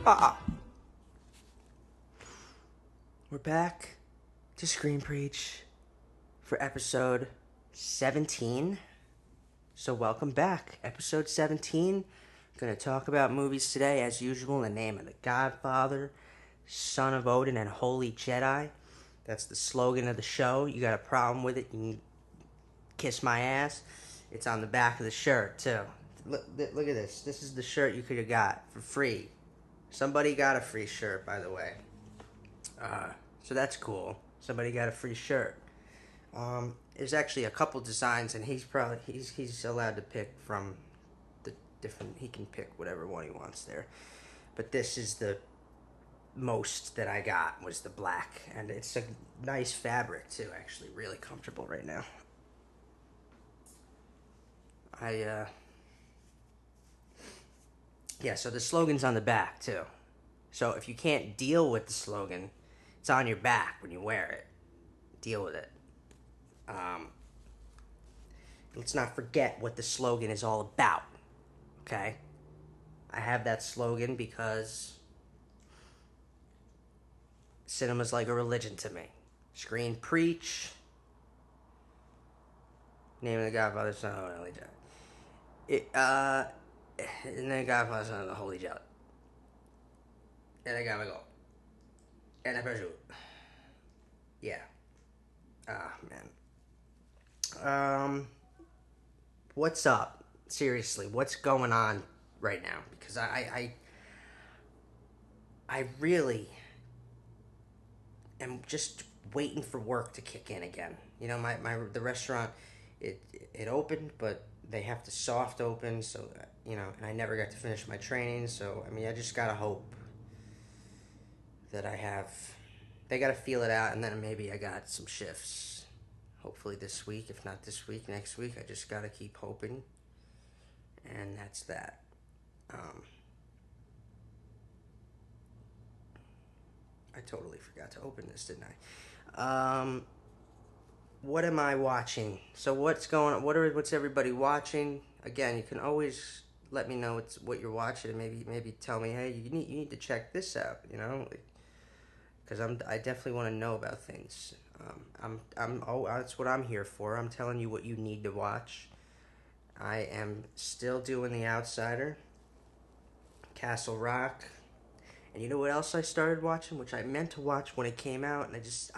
We're back to Screen Preach for episode 17. So welcome back. Episode 17. Gonna talk about movies today, as usual, in the name of the Godfather, Son of Odin, and Holy Jedi. That's the slogan of the show. You got a problem with it, you can kiss my ass. It's on the back of the shirt, too. Look at this. This is the shirt you could have got for free. Somebody got a free shirt, by the way. So that's cool. Somebody got a free shirt. There's actually a couple designs, and he's allowed to pick from the different. He can pick whatever one he wants there. But this is the most that I got, was the black, and it's a nice fabric too. Actually, really comfortable right now. Yeah. So the slogan's on the back too. So if you can't deal with the slogan, it's on your back when you wear it. Deal with it. Let's not forget what the slogan is all about. Okay? I have that slogan because cinema's like a religion to me. Screen Preach. Name of the Godfather, Son of the Holy Jedi. And then Godfather, Son of the Holy Jedi. And I gotta go. And I pursue. Yeah. Man. What's up? Seriously, what's going on right now? Because I really am just waiting for work to kick in again. You know, the restaurant, it opened, but they have to soft open, so and I never got to finish my training. So I mean, I just gotta hope that they gotta feel it out, and then maybe I got some shifts. Hopefully this week, if not this week, next week. I just gotta keep hoping, and that's that. I totally forgot to open this, didn't I? What am I watching? So what's everybody watching? Again, you can always let me know what you're watching, and maybe tell me, hey, you need to check this out. Because I definitely want to know about things. That's what I'm here for. I'm telling you what you need to watch. I am still doing The Outsider, Castle Rock, and you know what else I started watching, which I meant to watch when it came out, and I just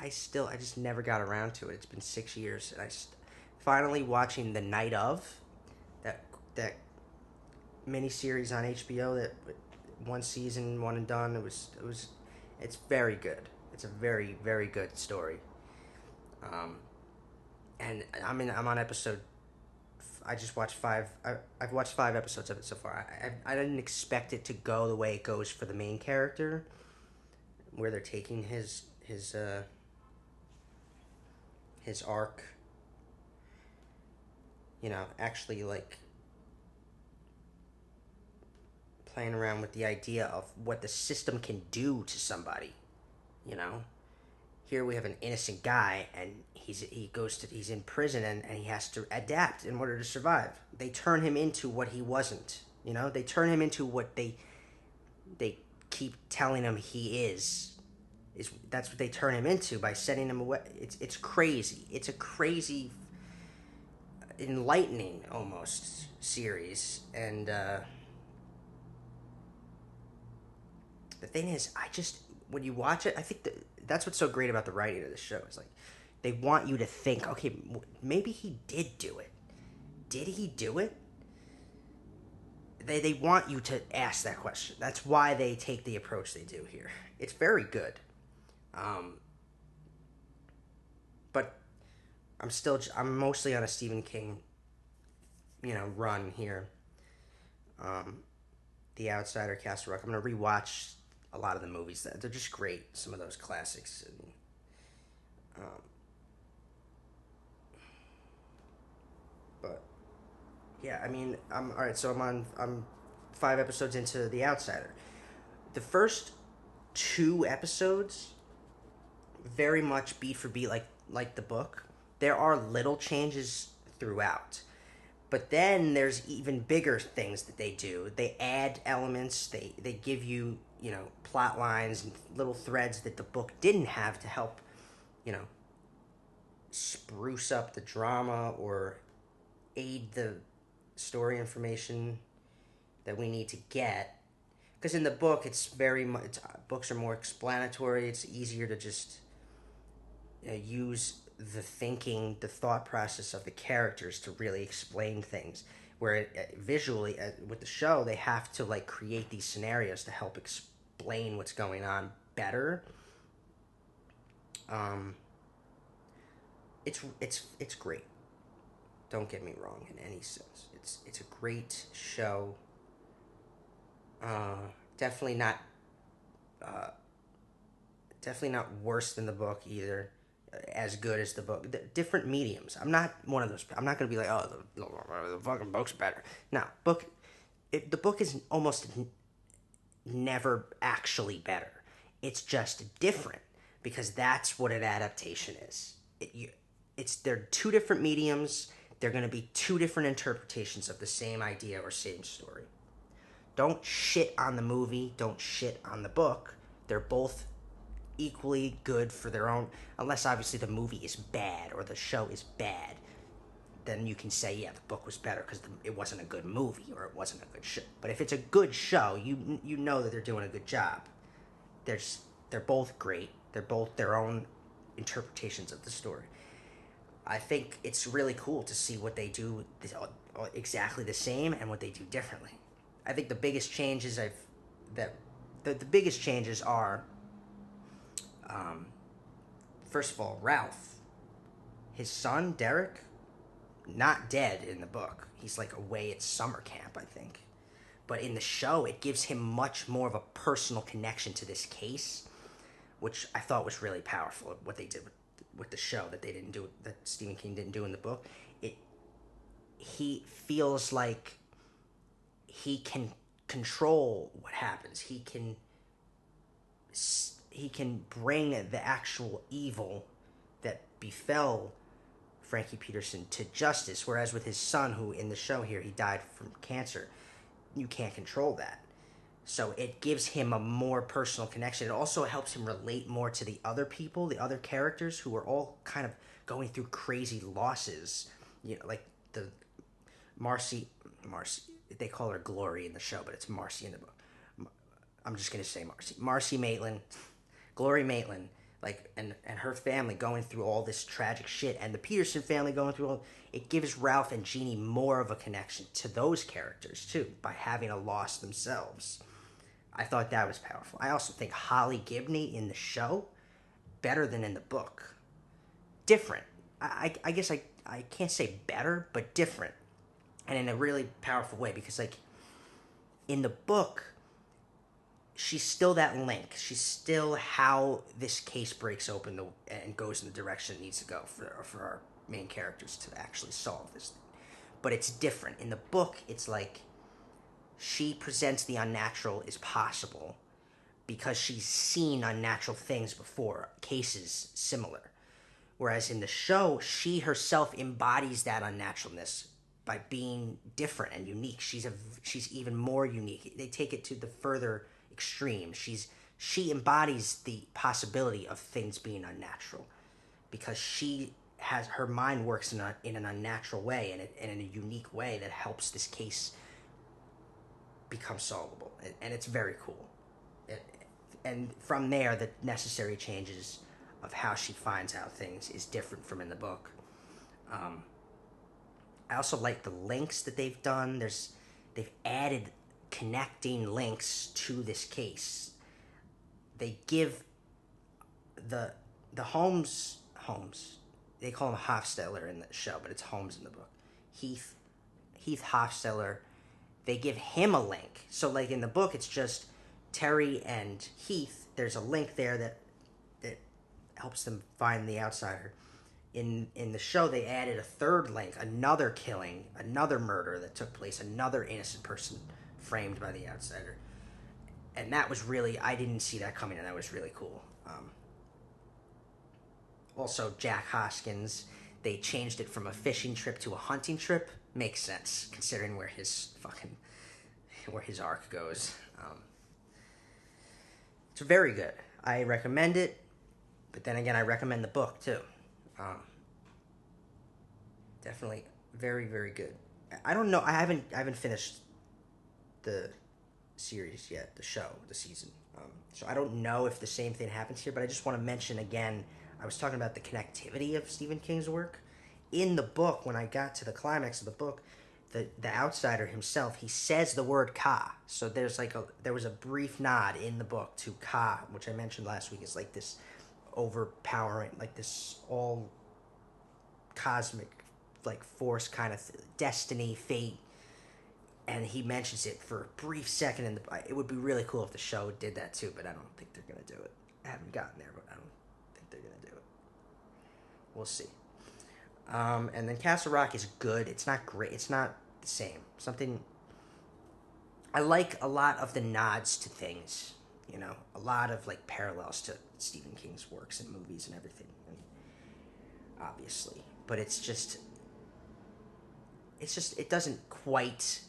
never got around to it. It's been 6 years, and finally watching The Night Of, that miniseries on HBO, that one season, one and done. It's very good. It's a very, very good story. And I'm on episode. I just watched 5. I've watched 5 episodes of it so far. I didn't expect it to go the way it goes for the main character, where they're taking his arc. Actually like playing around with the idea of what the system can do to somebody. Here we have an innocent guy, and he's in prison, and he has to adapt in order to survive. They turn him into what he wasn't. They turn him into what they keep telling him he is. That's what they turn him into by sending him away. It's crazy. It's a crazy, enlightening almost series, and the thing is, when you watch it, I think that's what's so great about the writing of the show. It's like they want you to think, okay, maybe he did do it. Did he do it? They want you to ask that question. That's why they take the approach they do here. It's very good. But I'm mostly on a Stephen King, run here. The Outsider, Castle Rock. I'm gonna rewatch a lot of the movies. They're just great. Some of those classics. And, but yeah, I mean, I'm all right. So I'm 5 episodes into The Outsider. The first 2 episodes, very much beat for beat, like the book. There are little changes throughout, But then there's even bigger things that they do. They add elements. They give you, plot lines and little threads that the book didn't have to help, you know, spruce up the drama or aid the story information that we need to get. Because in the book, it's very much, books are more explanatory. It's easier to just use the thought process of the characters to really explain things. Where visually, with the show, they have to like create these scenarios to help explain what's going on better. Um, it's great. Don't get me wrong in any sense. It's a great show. Uh, definitely not uh, definitely not worse than the book either. As good as the book. Different mediums. I'm not one of those. I'm not gonna be like, oh, the fucking book's better. No, the book is almost never actually better. It's just different because that's what an adaptation is. They're two different mediums. They're going to be two different interpretations of the same idea or same story. Don't shit on the movie. Don't shit on the book. They're both equally good for their own, unless obviously the movie is bad or the show is bad. Then you can say, yeah, the book was better because it wasn't a good movie or it wasn't a good show. But if it's a good show, you know that they're doing a good job. They're both great. They're both their own interpretations of the story. I think it's really cool to see what they do exactly the same and what they do differently. I think the biggest changes the biggest changes are, first of all, Ralph, his son Derek, not dead in the book. He's like away at summer camp, I think. But in the show, it gives him much more of a personal connection to this case, which I thought was really powerful. What they did with the show that Stephen King didn't do in the book. He feels like he can control what happens. He can bring the actual evil that befell Frankie Peterson to justice. Whereas with his son, who in the show here, he died from cancer, you can't control that. So it gives him a more personal connection. It also helps him relate more to the other people, the other characters who are all kind of going through crazy losses. Like the Marcy, they call her Glory in the show, but it's Marcy in the book. I'm just going to say Marcy. Marcy Maitland, Glory Maitland, like, and her family going through all this tragic shit, and the Peterson family going through all. It gives Ralph and Jeannie more of a connection to those characters too by having a loss themselves. I thought that was powerful. I also think Holly Gibney in the show better than in the book. Different. I guess I can't say better, but different, and in a really powerful way because like in the book, she's still that link. She's still how this case breaks open and goes in the direction it needs to go for our main characters to actually solve this thing. But it's different. In the book, it's like she presents the unnatural as possible because she's seen unnatural things before, cases similar. Whereas in the show, she herself embodies that unnaturalness by being different and unique. She's even more unique. They take it to the further extreme. She embodies the possibility of things being unnatural because her mind works in an unnatural way and in a unique way that helps this case become solvable, and it's very cool. And from there, the necessary changes of how she finds out things is different from in the book. I also like the links that they've done. They've added connecting links to this case. They give the Holmes. They call him Hofstetter in the show, but it's Holmes in the book. Heath Hofstetter. They give him a link. So like in the book, it's just Terry and Heath. There's a link there that helps them find the outsider. In the show, they added a third link, another killing, another murder that took place, another innocent person framed by the outsider. And that was really, I didn't see that coming, and that was really cool. Also, Jack Hoskins, they changed it from a fishing trip to a hunting trip makes sense considering where his arc goes. It's very good. I recommend it, but then again, I recommend the book too. Definitely very, very good. I don't know. I haven't finished the series yet, the season. So I don't know if the same thing happens here, but I just want to mention again. I was talking about the connectivity of Stephen King's work. In the book, when I got to the climax of the book, the outsider himself, he says the word Ka. So there was a brief nod in the book to Ka, which I mentioned last week, is like this overpowering, like this all cosmic, like force kind of destiny, fate. And he mentions it for a brief second in the. It would be really cool if the show did that too, but I don't think they're gonna do it. I haven't gotten there, but I don't think they're gonna do it. We'll see. And then Castle Rock is good. It's not great. It's not the same. Something. I like a lot of the nods to things. You know, a lot of like parallels to Stephen King's works and movies and everything. And obviously, but it's just. It doesn't quite.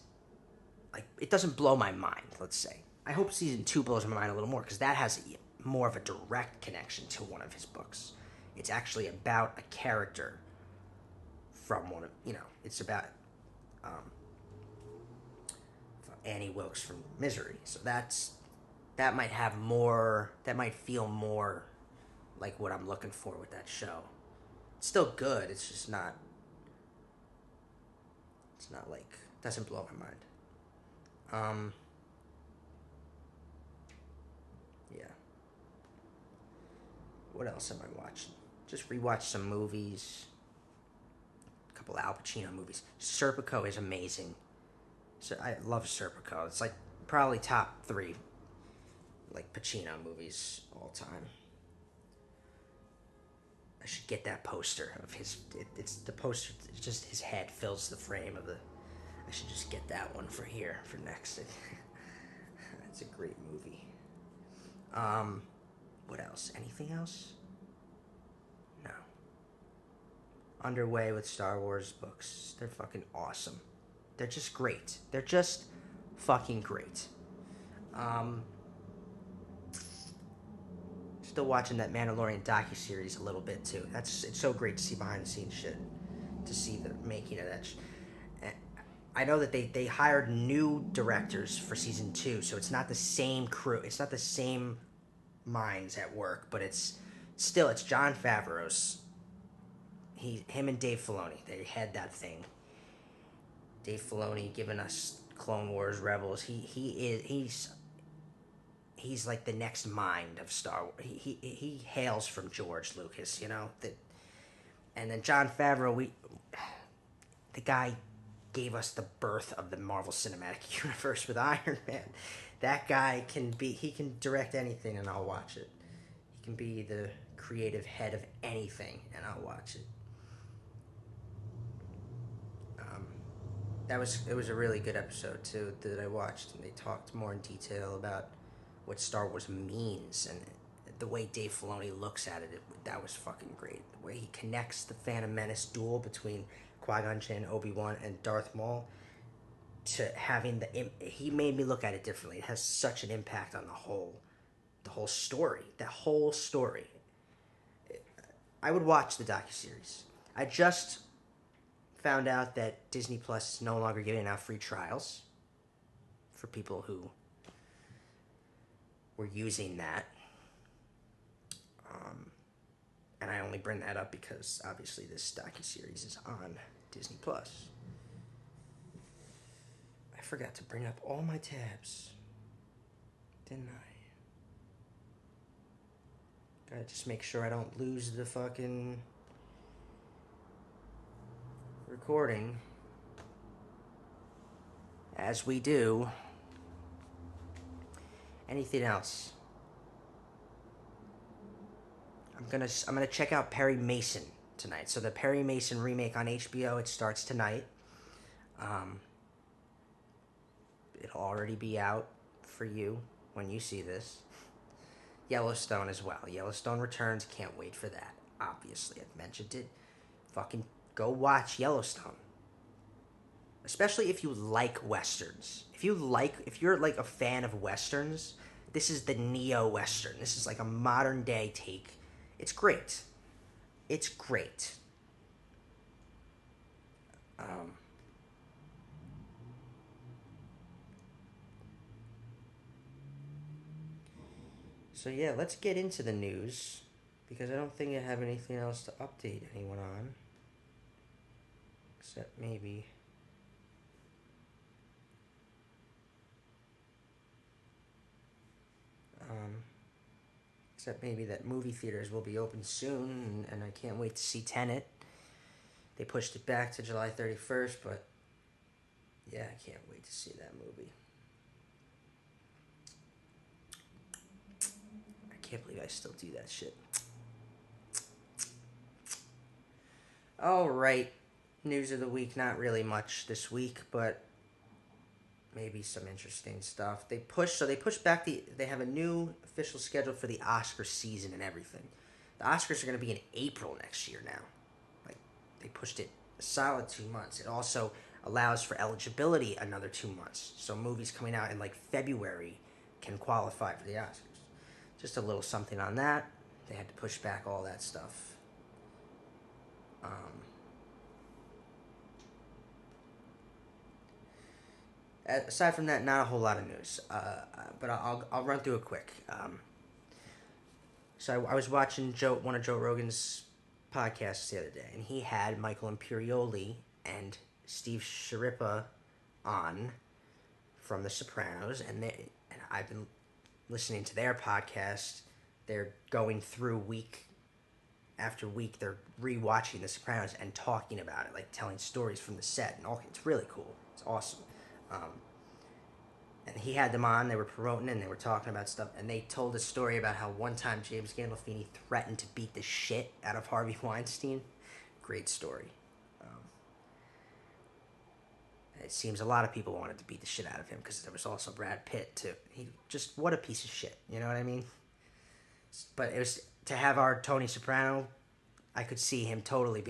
Like, it doesn't blow my mind, let's say. I hope season 2 blows my mind a little more, because that has more of a direct connection to one of his books. It's actually about a character from one of, it's about Annie Wilkes from Misery. So that might feel more like what I'm looking for with that show. It's still good, it's just not like, doesn't blow my mind. Yeah. What else am I watching? Just rewatched some movies. A couple Al Pacino movies. Serpico is amazing. So I love Serpico. It's like probably top 3 like Pacino movies all time. I should get that poster of his. It's the poster. It's just his head fills the frame of the. I should just get that one for here for next. It's a great movie. What else? Anything else? No. Underway with Star Wars books. They're fucking awesome. They're just great. They're just fucking great. Still watching that Mandalorian docuseries a little bit too. It's so great to see behind the scenes shit. To see the making of that. I know that they hired new directors for season 2, so it's not the same crew. It's not the same minds at work, but it's Jon Favreau's. Him and Dave Filoni, they had that thing. Dave Filoni giving us Clone Wars, Rebels. He's like the next mind of Star Wars. He hails from George Lucas, and then Jon Favreau, the guy gave us the birth of the Marvel Cinematic Universe with Iron Man. That guy he can direct anything and I'll watch it. He can be the creative head of anything and I'll watch it. It was a really good episode too that I watched, and they talked more in detail about what Star Wars means and the way Dave Filoni looks at it. That was fucking great. The way he connects the Phantom Menace duel between Qui-Gon Jinn, Obi-Wan, and Darth Maul to having he made me look at it differently. It has such an impact on the whole story. That whole story. I would watch the docuseries. I just found out that Disney Plus is no longer giving out free trials for people who were using that. And I only bring that up because obviously this docuseries is on Disney Plus. I forgot to bring up all my tabs, didn't I? Gotta just make sure I don't lose the fucking recording. As we do. Anything else? I'm gonna check out Perry Mason tonight. So the Perry Mason remake on HBO, it starts tonight. It'll already be out for you when you see this. Yellowstone as well. Yellowstone returns. Can't wait for that. Obviously, I've mentioned it. Fucking go watch Yellowstone. especially if you like westerns. If you're like a fan of westerns, this is the neo western. This is like a modern day take. It's great. It's great. Um, so yeah, let's get into the news because I don't think I have anything else to update anyone on, except maybe. Um, Except maybe that movie theaters will be open soon, and I can't wait to see Tenet. They pushed it back to July 31st, but yeah, I can't wait to see that movie. I can't believe I still do that shit. All right, news of the week. Not really much this week, but maybe some interesting stuff. They pushed back they have a new official schedule for the Oscar season and everything. The Oscars are going to be in April next year now. Like they pushed it a solid 2 months. It also allows for eligibility another 2 months. So movies coming out in like February can qualify for the Oscars. Just a little something on that. They had to push back all that stuff. Um, Aside from that, not a whole lot of news. But I'll run through it quick. So I was watching one of Joe Rogan's podcasts the other day, and he had Michael Imperioli and Steve Sciarippa on from The Sopranos, and I've been listening to their podcast. They're going through week after week. They're rewatching The Sopranos and talking about it, like telling stories from the set, and all. It's really cool. It's awesome. And he had them on. They were promoting and they were talking about stuff. And they told a story about how one time James Gandolfini threatened to beat the shit out of Harvey Weinstein. Great story. It seems a lot of people wanted to beat the shit out of him because there was also Brad Pitt too. He just what a piece of shit. You know what I mean? But it was to have our Tony Soprano. I could see him totally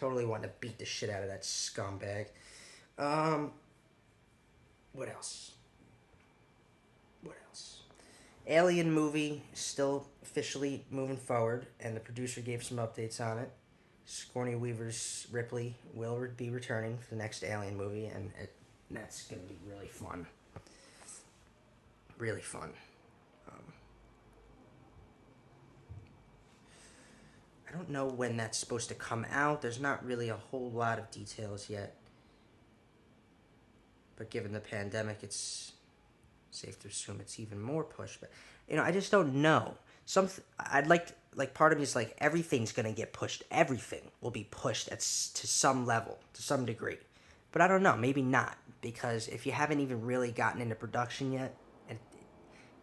wanting to beat the shit out of that scumbag. What else? Alien movie is still officially moving forward, and the producer gave some updates on it. Sigourney Weaver's Ripley will be returning for the next Alien movie, and that's going to be really fun. Really fun. I don't know when that's supposed to come out. There's not really a whole lot of details yet. But given the pandemic, it's safe to assume it's even more pushed. But I just don't know. I'd like part of me is like everything's gonna get pushed. Everything will be pushed to some level, to some degree. But I don't know. Maybe not, because if you haven't even really gotten into production yet, and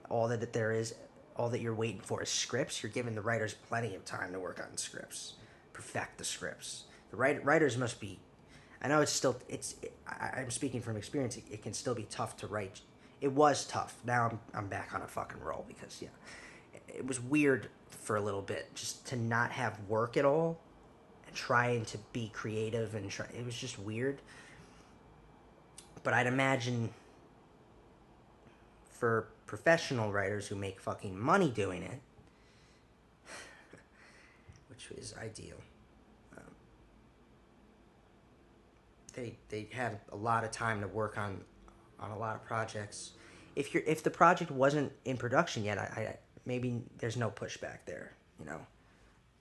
all that you're waiting for is scripts, you're giving the writers plenty of time to work on scripts, perfect the scripts. The writers must be. I know I'm speaking from experience. It can still be tough to write. It was tough. Now I'm back on a fucking roll because it was weird for a little bit just to not have work at all and trying to be creative it was just weird. But I'd imagine for professional writers who make fucking money doing it, which is ideal. They have a lot of time to work on a lot of projects. If the project wasn't in production yet, I maybe there's no pushback there.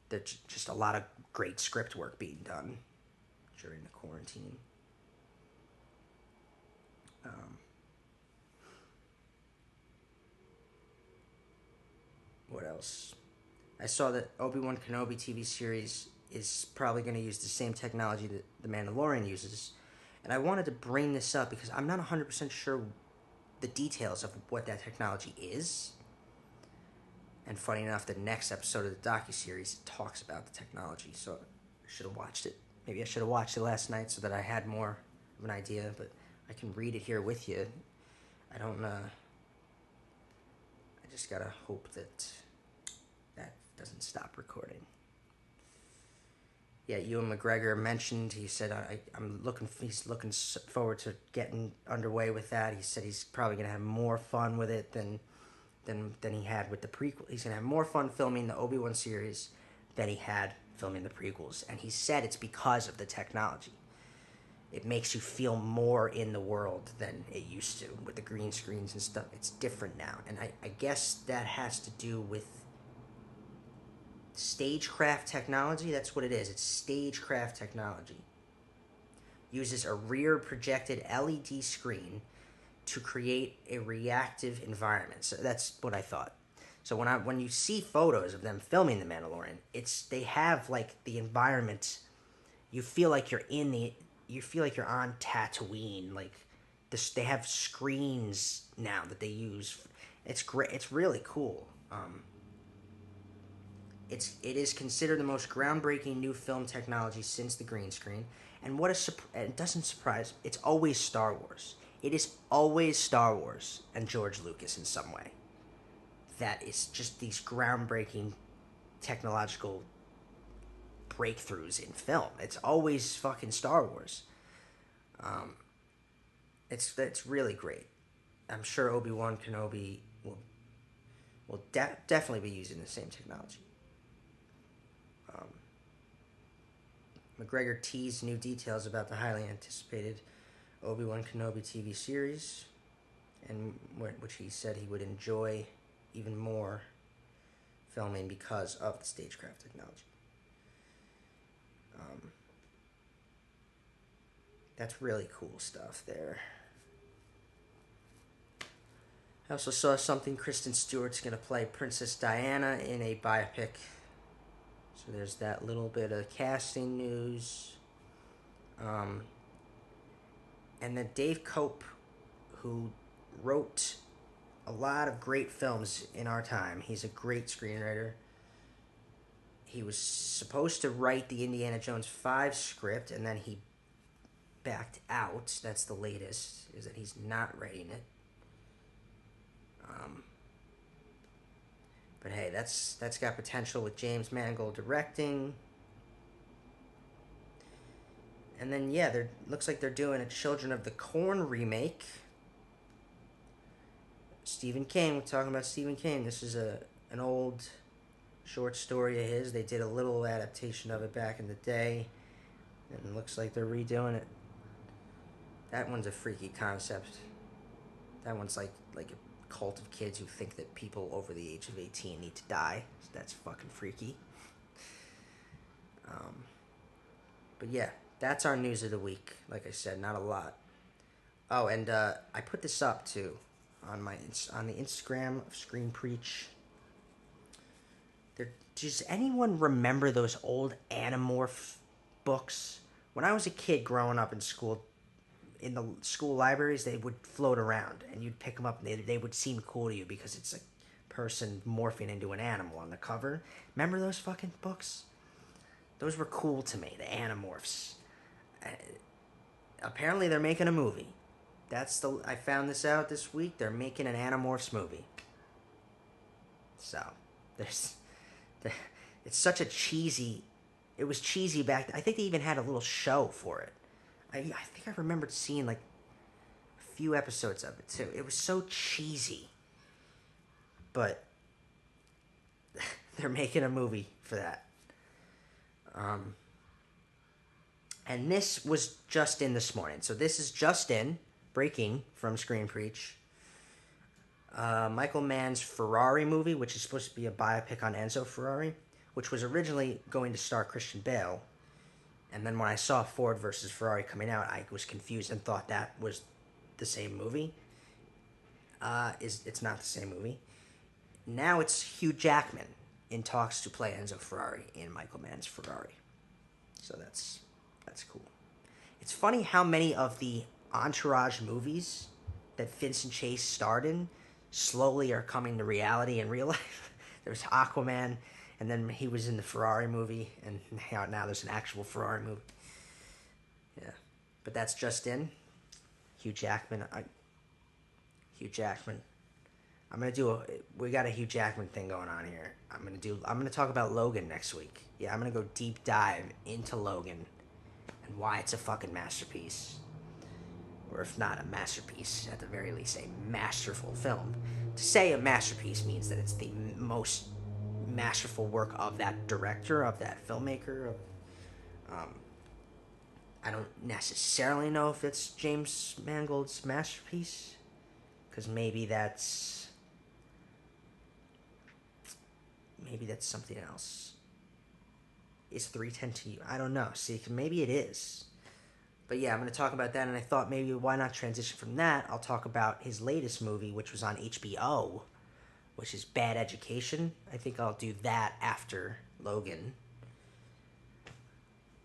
There's just a lot of great script work being done during the quarantine. What else? I saw that Obi-Wan Kenobi TV series is probably going to use the same technology that The Mandalorian uses. And I wanted to bring this up because I'm not 100% sure the details of what that technology is. And funny enough, the next episode of the docuseries talks about the technology, so I should have watched it. Maybe I should have watched it last night so that I had more of an idea, but I can read it here with you. I just gotta hope that doesn't stop recording. yeah, Ewan McGregor mentioned. He said, He's looking forward to getting underway with that. He said he's probably gonna have more fun with it than he had with the prequel. He's gonna have more fun filming the Obi-Wan series than he had filming the prequels, and he said it's because of the technology. It makes you feel more in the world than it used to with the green screens and stuff. It's different now, and I guess that has to do with stagecraft technology. That's what it is. It's stagecraft technology. Uses a rear projected LED screen to create a reactive environment. So that's what I thought. So when you see photos of them filming The Mandalorian, they have like the environment. You feel like you're on Tatooine. Like this, they have screens now that they use. It's great. It's really cool. It is considered the most groundbreaking new film technology since the green screen. And it doesn't surprise. It's always Star Wars. It is always Star Wars and George Lucas in some way. That is just these groundbreaking technological breakthroughs in film. It's always fucking Star Wars. It's really great. I'm sure Obi-Wan Kenobi will definitely be using the same technology. McGregor teased new details about the highly anticipated Obi-Wan Kenobi TV series, and which he said he would enjoy even more filming because of the stagecraft technology. That's really cool stuff there. I also saw something. Kristen Stewart's going to play Princess Diana in a biopic. So there's that little bit of casting news. And then Dave Cope, who wrote a lot of great films in our time. He's a great screenwriter. He was supposed to write the Indiana Jones 5 script, and then he backed out. That's the latest, is that he's not writing it. But hey, that's got potential with James Mangold directing. And then yeah, looks like they're doing a Children of the Corn remake. Stephen King. We're talking about Stephen King. This is an old short story of his. They did a little adaptation of it back in the day, and it looks like they're redoing it. That one's a freaky concept. That one's like a cult of kids who think that people over the age of 18 need to die. So that's fucking freaky. But yeah, that's our news of the week. Like I said, not a lot. Oh, and I put this up too on the Instagram of Screen Preach. Does anyone remember those old Animorph books? When I was a kid growing up in school, in the school libraries, they would float around, and you'd pick them up, and they would seem cool to you because it's a person morphing into an animal on the cover. Remember those fucking books? Those were cool to me, the Animorphs. Apparently, they're making a movie. I found this out this week. They're making an Animorphs movie. So, it's such a cheesy. It was cheesy back then. I think they even had a little show for it. I think I remembered seeing like a few episodes of it too. It was so cheesy. But they're making a movie for that. And this was just in this morning. So this is just in, breaking from Screen Preach. Michael Mann's Ferrari movie, which is supposed to be a biopic on Enzo Ferrari, which was originally going to star Christian Bale. And then when I saw Ford versus Ferrari coming out, I was confused and thought that was the same movie. It's not the same movie. Now it's Hugh Jackman in talks to play Enzo Ferrari in Michael Mann's Ferrari. So that's cool. It's funny how many of the Entourage movies that Vincent Chase starred in slowly are coming to reality in real life. There's Aquaman, and then he was in the Ferrari movie, and now there's an actual Ferrari movie. Yeah, but that's just in. Hugh Jackman. We got a Hugh Jackman thing going on here. I'm gonna talk about Logan next week. Yeah, I'm gonna go deep dive into Logan and why it's a fucking masterpiece. Or if not a masterpiece, at the very least a masterful film. To say a masterpiece means that it's the most masterful work of that director, of that filmmaker. Um, I don't necessarily know if it's James Mangold's masterpiece, because maybe that's something else. Is 3:10 to you? I don't know. See, maybe it is. But yeah, I'm going to talk about that, and I thought maybe why not transition from that? I'll talk about his latest movie, which was on HBO, which is Bad Education. I think I'll do that after Logan.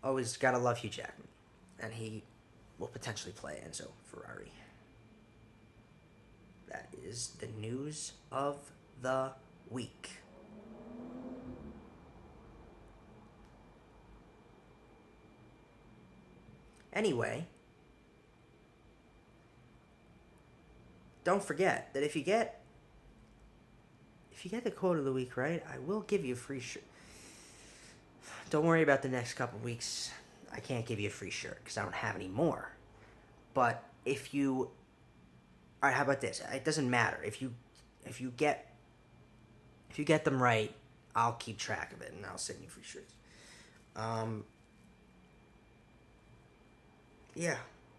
Always gotta love Hugh Jackman, and he will potentially play Enzo Ferrari. That is the news of the week. Anyway, don't forget that if you get the quote of the week right, I will give you a free shirt. Don't worry about the next couple weeks. I can't give you a free shirt because I don't have any more. But if you, all right, how about this? It doesn't matter if you get them right. I'll keep track of it and I'll send you free shirts. Yeah.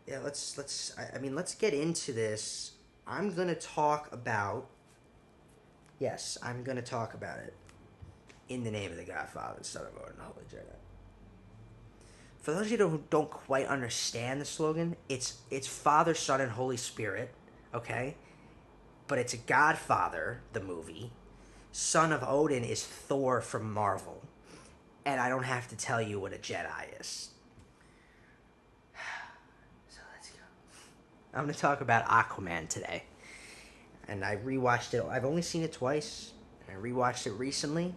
Let's get into this. I'm gonna talk about it. In the name of the Godfather, Son of God, and Holy Jedi. For those of you who don't quite understand the slogan, it's Father, Son, and Holy Spirit, okay? But it's a Godfather, the movie. Son of Odin is Thor from Marvel. And I don't have to tell you what a Jedi is. So let's go. I'm going to talk about Aquaman today. And I rewatched it. I've only seen it twice. And I rewatched it recently.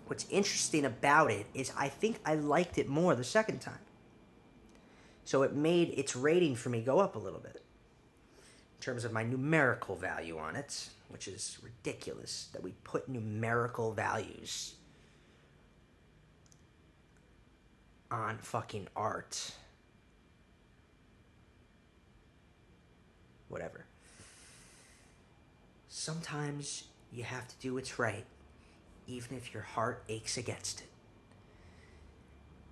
What's interesting about it is I think I liked it more the second time. So it made its rating for me go up a little bit. In terms of my numerical value on it, which is ridiculous that we put numerical values on fucking art. Whatever. Sometimes you have to do what's right, even if your heart aches against it.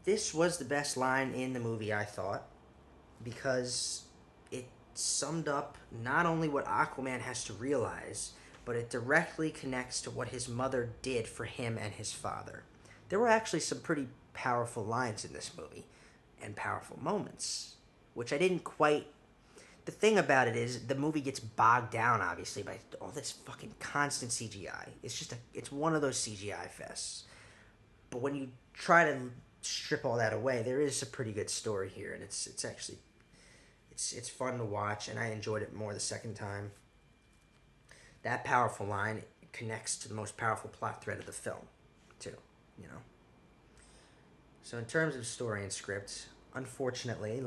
This was the best line in the movie, I thought, because it summed up not only what Aquaman has to realize, but it directly connects to what his mother did for him and his father. There were actually some pretty powerful lines in this movie, and powerful moments, which I didn't quite... The thing about it is, the movie gets bogged down, obviously, by all this fucking constant CGI. It's one of those CGI fests. But when you try to strip all that away, there is a pretty good story here, and it's fun to watch, and I enjoyed it more the second time. That powerful line connects to the most powerful plot thread of the film, too, you know. So in terms of story and script, unfortunately,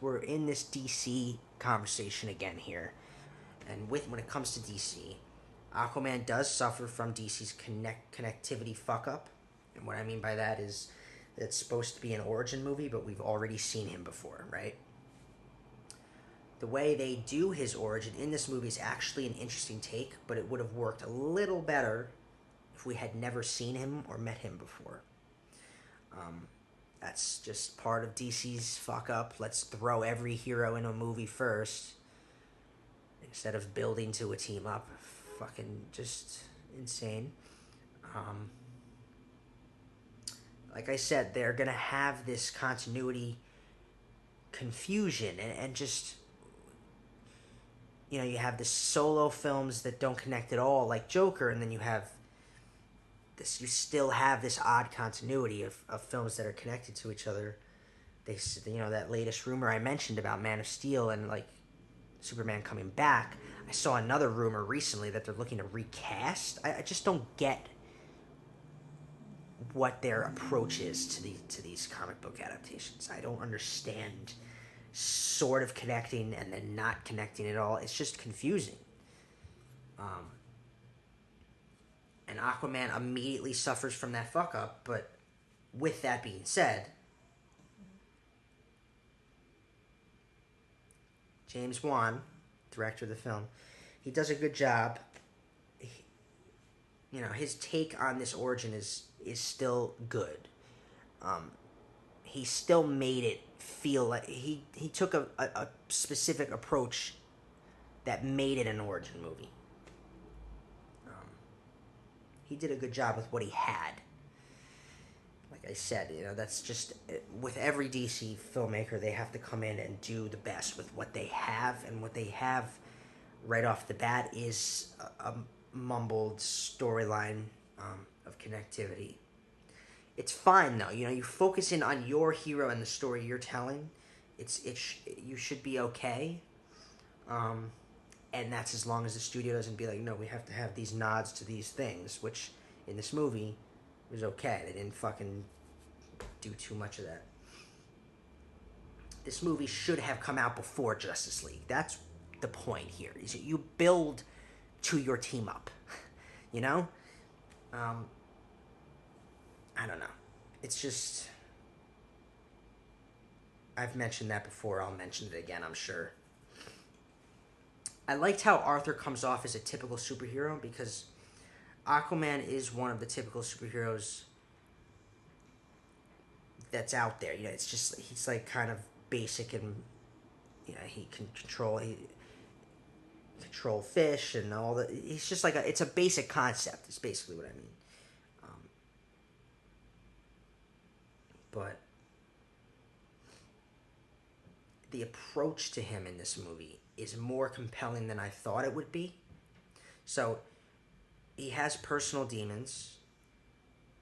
we're in this DC conversation again here, and when it comes to DC, Aquaman does suffer from DC's connectivity fuck up, and what I mean by that is it's supposed to be an origin movie, but we've already seen him before, right? The way they do his origin in this movie is actually an interesting take, but it would have worked a little better if we had never seen him or met him before. That's just part of DC's fuck up. Let's throw every hero in a movie first instead of building to a team up. Fucking just insane. Like I said, they're going to have this continuity confusion and just, you know, you have the solo films that don't connect at all, like Joker, and then you still have this odd continuity of films that are connected to each other. That latest rumor I mentioned about Man of Steel and like Superman coming back. I saw another rumor recently that they're looking to recast. I just don't get what their approach is to these comic book adaptations. I don't understand sort of connecting and then not connecting at all. It's just confusing. And Aquaman immediately suffers from that fuck up, but with that being said, James Wan, director of the film, he does a good job. His take on this origin is still good. He still made it feel like he took a specific approach that made it an origin movie. He did a good job with what he had. Like I said, that's just, with every DC filmmaker, they have to come in and do the best with what they have, and what they have right off the bat is a mumbled storyline of connectivity. It's fine though, you focus in on your hero and the story you're telling. You should be okay. And that's as long as the studio doesn't be like, no, we have to have these nods to these things, which in this movie was okay. They didn't fucking do too much of that. This movie should have come out before Justice League. That's the point here, is that you build to your team up. I don't know. It's just, I've mentioned that before. I'll mention it again, I'm sure. I liked how Arthur comes off as a typical superhero, because Aquaman is one of the typical superheroes that's out there. It's just, he's like kind of basic, and he can control fish and all that. He's just like it's a basic concept. Is basically what I mean. But the approach to him in this movie is more compelling than I thought it would be. So, he has personal demons.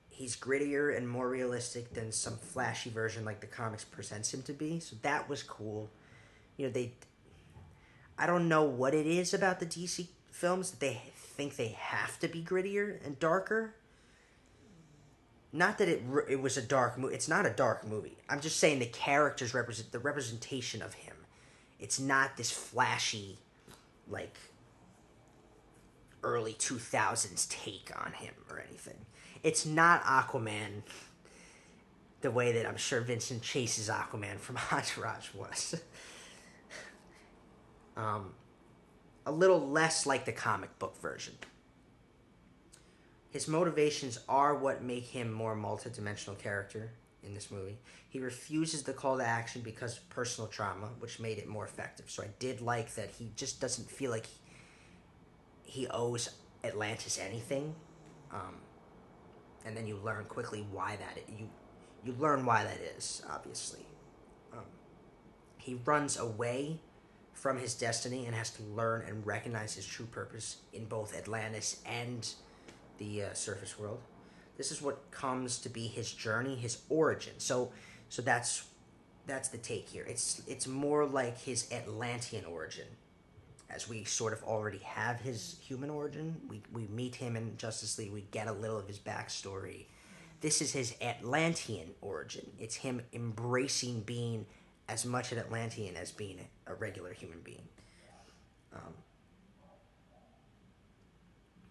He's grittier and more realistic than some flashy version like the comics presents him to be. So that was cool. I don't know what it is about the DC films that they think they have to be grittier and darker. Not that it was a dark movie. It's not a dark movie. I'm just saying the characters represent the representation of him. It's not this flashy, like, early 2000s take on him or anything. It's not Aquaman the way that I'm sure Vincent Chase's Aquaman from Entourage was. A little less like the comic book version. His motivations are what make him more multidimensional character in this movie. He refuses the call to action because of personal trauma, which made it more effective. So I did like that he just doesn't feel like he owes Atlantis anything. And then you learn quickly why you learn why that is, obviously. He runs away from his destiny and has to learn and recognize his true purpose in both Atlantis and the surface world. This is what comes to be his journey, his origin. So that's the take here. It's more like his Atlantean origin, as we sort of already have his human origin. We meet him in Justice League. We get a little of his backstory. This is his Atlantean origin. It's him embracing being as much an Atlantean as being a regular human being.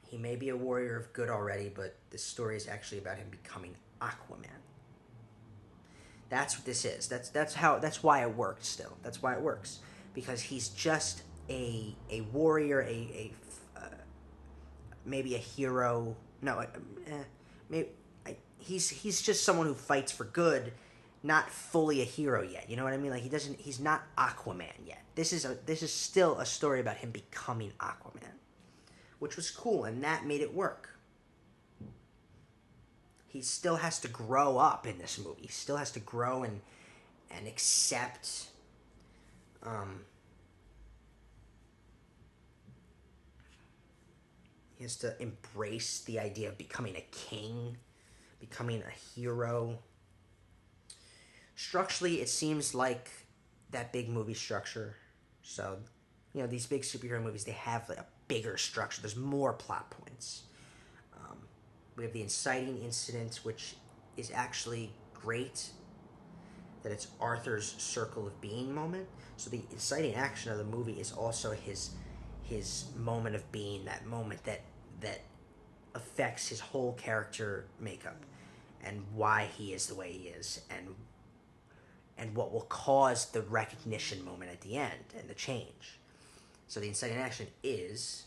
He may be a warrior of good already, but this story is actually about him becoming Aquaman. That's what this is. That's why it worked still. That's why it works. Because he's just a warrior, maybe a hero. No, he's just someone who fights for good, not fully a hero yet. You know what I mean? Like he's not Aquaman yet. This is still a story about him becoming Aquaman, which was cool, and that made it work. He still has to grow up in this movie. He still has to grow and accept he has to embrace the idea of becoming a king, becoming a hero. Structurally, it seems like that big movie structure. So, these big superhero movies, they have like a bigger structure. There's more plot points. We have the inciting incident, which is actually great. that it's Arthur's circle of being moment. So the inciting action of the movie is also his moment of being, that moment that affects his whole character makeup and why he is the way he is, and what will cause the recognition moment at the end and the change. So the inciting action is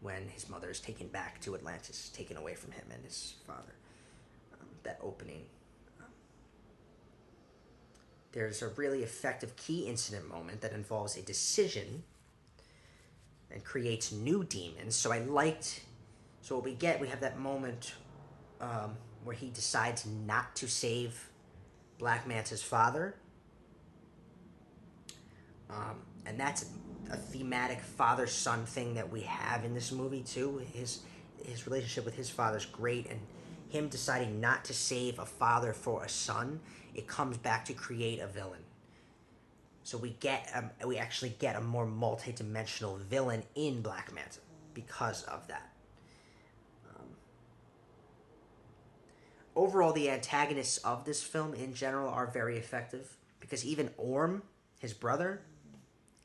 when his mother is taken back to Atlantis, taken away from him and his father. That opening. There's a really effective key incident moment that involves a decision and creates new demons. So what we have that moment where he decides not to save Black Manta's father. And that's a thematic father-son thing that we have in this movie too. His relationship with his father's great, and him deciding not to save a father for a son, it comes back to create a villain. So we actually get a more multi-dimensional villain in Black Manta because of that. Overall, the antagonists of this film in general are very effective, because even Orm, his brother,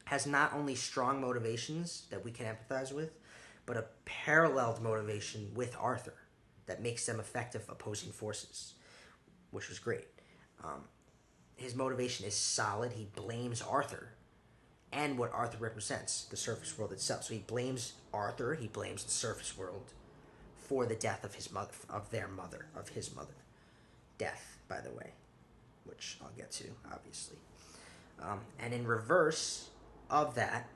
has not only strong motivations that we can empathize with, but a paralleled motivation with Arthur that makes them effective opposing forces, which was great. His motivation is solid. He blames Arthur and what Arthur represents, the surface world itself. So he blames Arthur, he blames the surface world for the death of his mother. Death, by the way, which I'll get to, obviously. And in reverse of that,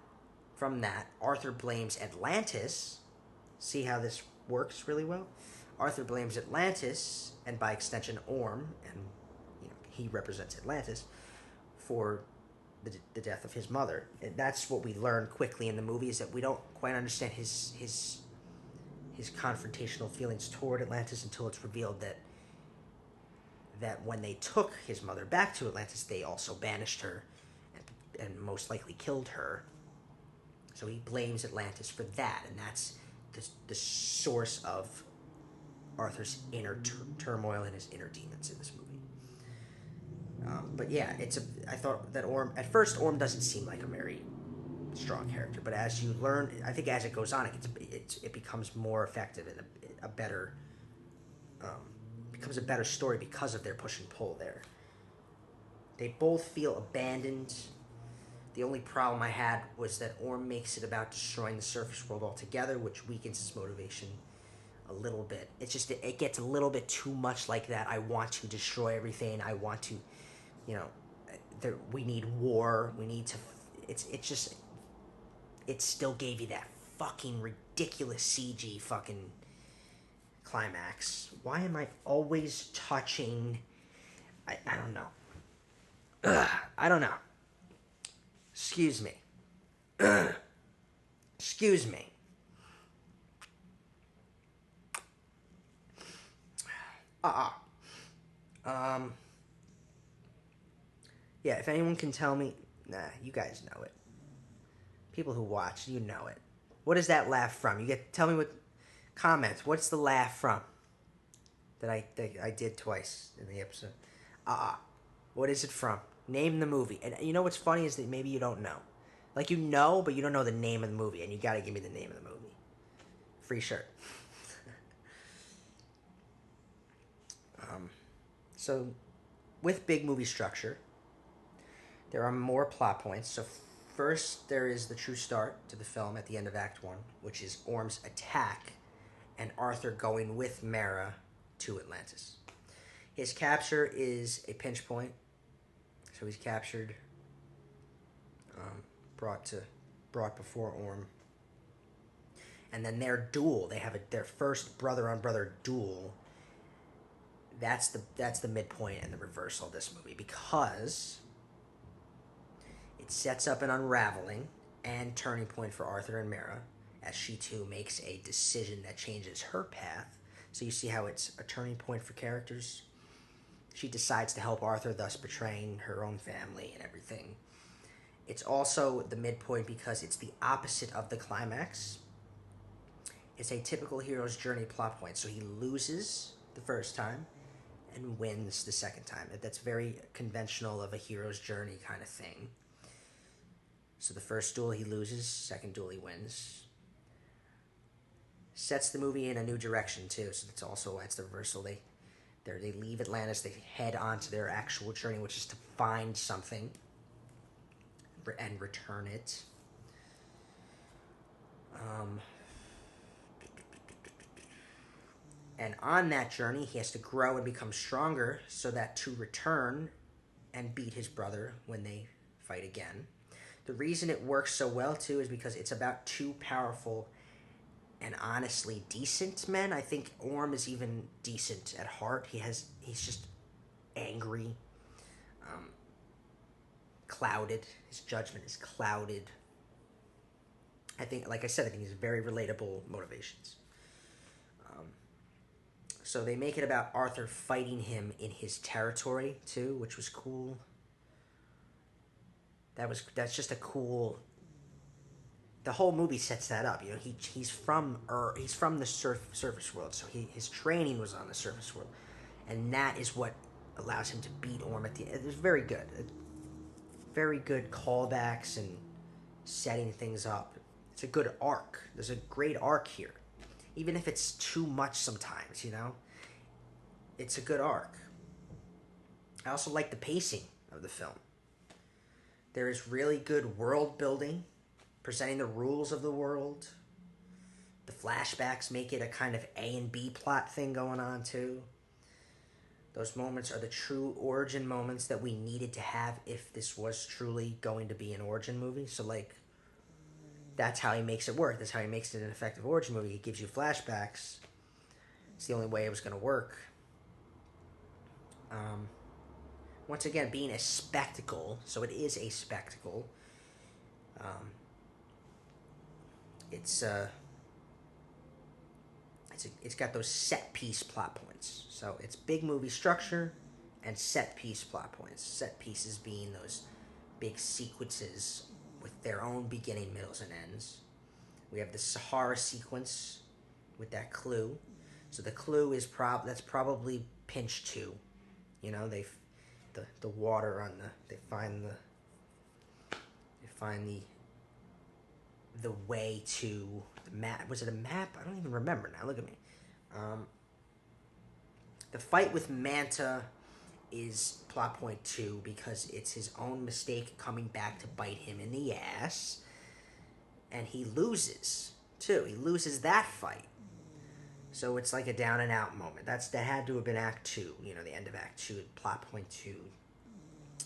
from that, Arthur blames Atlantis. See how this works really well? Arthur blames Atlantis, and by extension Orm, and he represents Atlantis, for the death of his mother. And that's what we learn quickly in the movie, is that we don't quite understand his confrontational feelings toward Atlantis until it's revealed that when they took his mother back to Atlantis, they also banished her and most likely killed her. So he blames Atlantis for that, and that's the source of Arthur's inner turmoil and his inner demons in this movie. But yeah, I thought that at first Orm doesn't seem like a very strong character, but as you learn, I think as it goes on, it becomes more effective and a better becomes a better story because of their push and pull there. They both feel abandoned. The only problem I had was that Orm makes it about destroying the surface world altogether, which weakens his motivation a little bit. It's just, it gets a little bit too much like that. I want to destroy everything. I want to, we need war. We need to, it still gave you that fucking ridiculous CG fucking climax. Why am I always touching, I don't know. I don't know. Excuse me. Excuse me. Yeah, if anyone can tell me, you guys know it. People who watch, you know it. What is that laugh from? Tell me what comments. What's the laugh from? That I did twice in the episode. What is it from? Name the movie. And you know what's funny is that maybe you don't know. Like, you know, but you don't know the name of the movie, and you gotta give me the name of the movie. Free shirt. So, with big movie structure, there are more plot points. So first, there is the true start to the film at the end of Act 1, which is Orm's attack and Arthur going with Mara to Atlantis. His capture is a pinch point. So he's captured, brought before Orm. And then their duel, they have their first brother-on-brother duel. That's the midpoint and the reversal of this movie, because it sets up an unraveling and turning point for Arthur and Mara, as she too makes a decision that changes her path. So you see how it's a turning point for characters. She decides to help Arthur, thus betraying her own family and everything. It's also the midpoint because it's the opposite of the climax. It's a typical hero's journey plot point. So he loses the first time, and wins the second time. That's very conventional of a hero's journey kind of thing. So the first duel he loses, second duel he wins. Sets the movie in a new direction too. So it's also why it's the reversal. They leave Atlantis, they head on to their actual journey, which is to find something and return it. And on that journey, he has to grow and become stronger so that to return and beat his brother when they fight again. The reason it works so well, too, is because it's about two powerful and honestly decent men. I think Orm is even decent at heart. He's just angry, clouded. His judgment is clouded. I think, like I said, I think he's very relatable motivations. So they make it about Arthur fighting him in his territory too, which was cool. That's just a cool. The whole movie sets that up. You know, he's from the surface world, so his training was on the surface world, and that is what allows him to beat Orm at the end. It was very good, very good callbacks and setting things up. It's a good arc. There's a great arc here. Even if it's too much sometimes, you know, it's a good arc. I also like the pacing of the film. There is really good world building, presenting the rules of the world. The flashbacks make it a kind of A and B plot thing going on too. Those moments are the true origin moments that we needed to have if this was truly going to be an origin movie. So like, that's how he makes it work. That's how he makes it an effective origin movie. He gives you flashbacks. It's the only way it was going to work. Once again, being a spectacle, so it is a spectacle. It's got those set piece plot points. So it's big movie structure and set piece plot points. Set pieces being those big sequences with their own beginning, middles, and ends. We have the Sahara sequence with that clue. So the clue is that's probably pinch 2. You know, the water on they find the way to the map. Was it a map? I don't even remember now. Look at me. The fight with Manta is plot point 2 because it's his own mistake coming back to bite him in the ass, and he loses too. He loses that fight, so it's like a down and out moment. That had to have been Act 2. You know, the end of Act 2, plot point 2.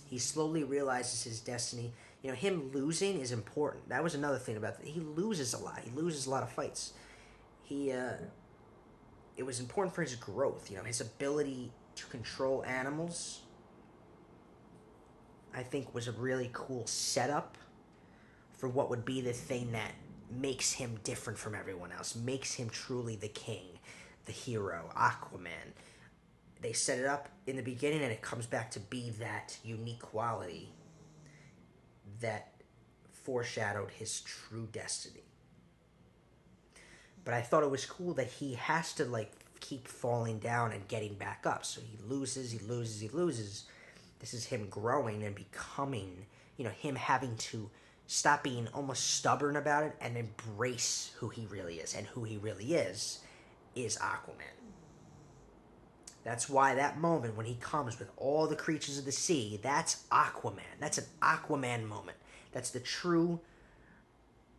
He slowly realizes his destiny. You know, him losing is important. That was another thing about he loses a lot. He loses a lot of fights. It was important for his growth. You know, his ability to control animals, I think, was a really cool setup for what would be the thing that makes him different from everyone else, makes him truly the king, the hero, Aquaman. They set it up in the beginning, and it comes back to be that unique quality that foreshadowed his true destiny. But I thought it was cool that he has to, like, keep falling down and getting back up. So he loses. This is him growing and becoming, you know, him having to stop being almost stubborn about it and embrace who he really is. And who he really is Aquaman. That's why that moment when he comes with all the creatures of the sea, that's Aquaman. That's an Aquaman moment. That's the true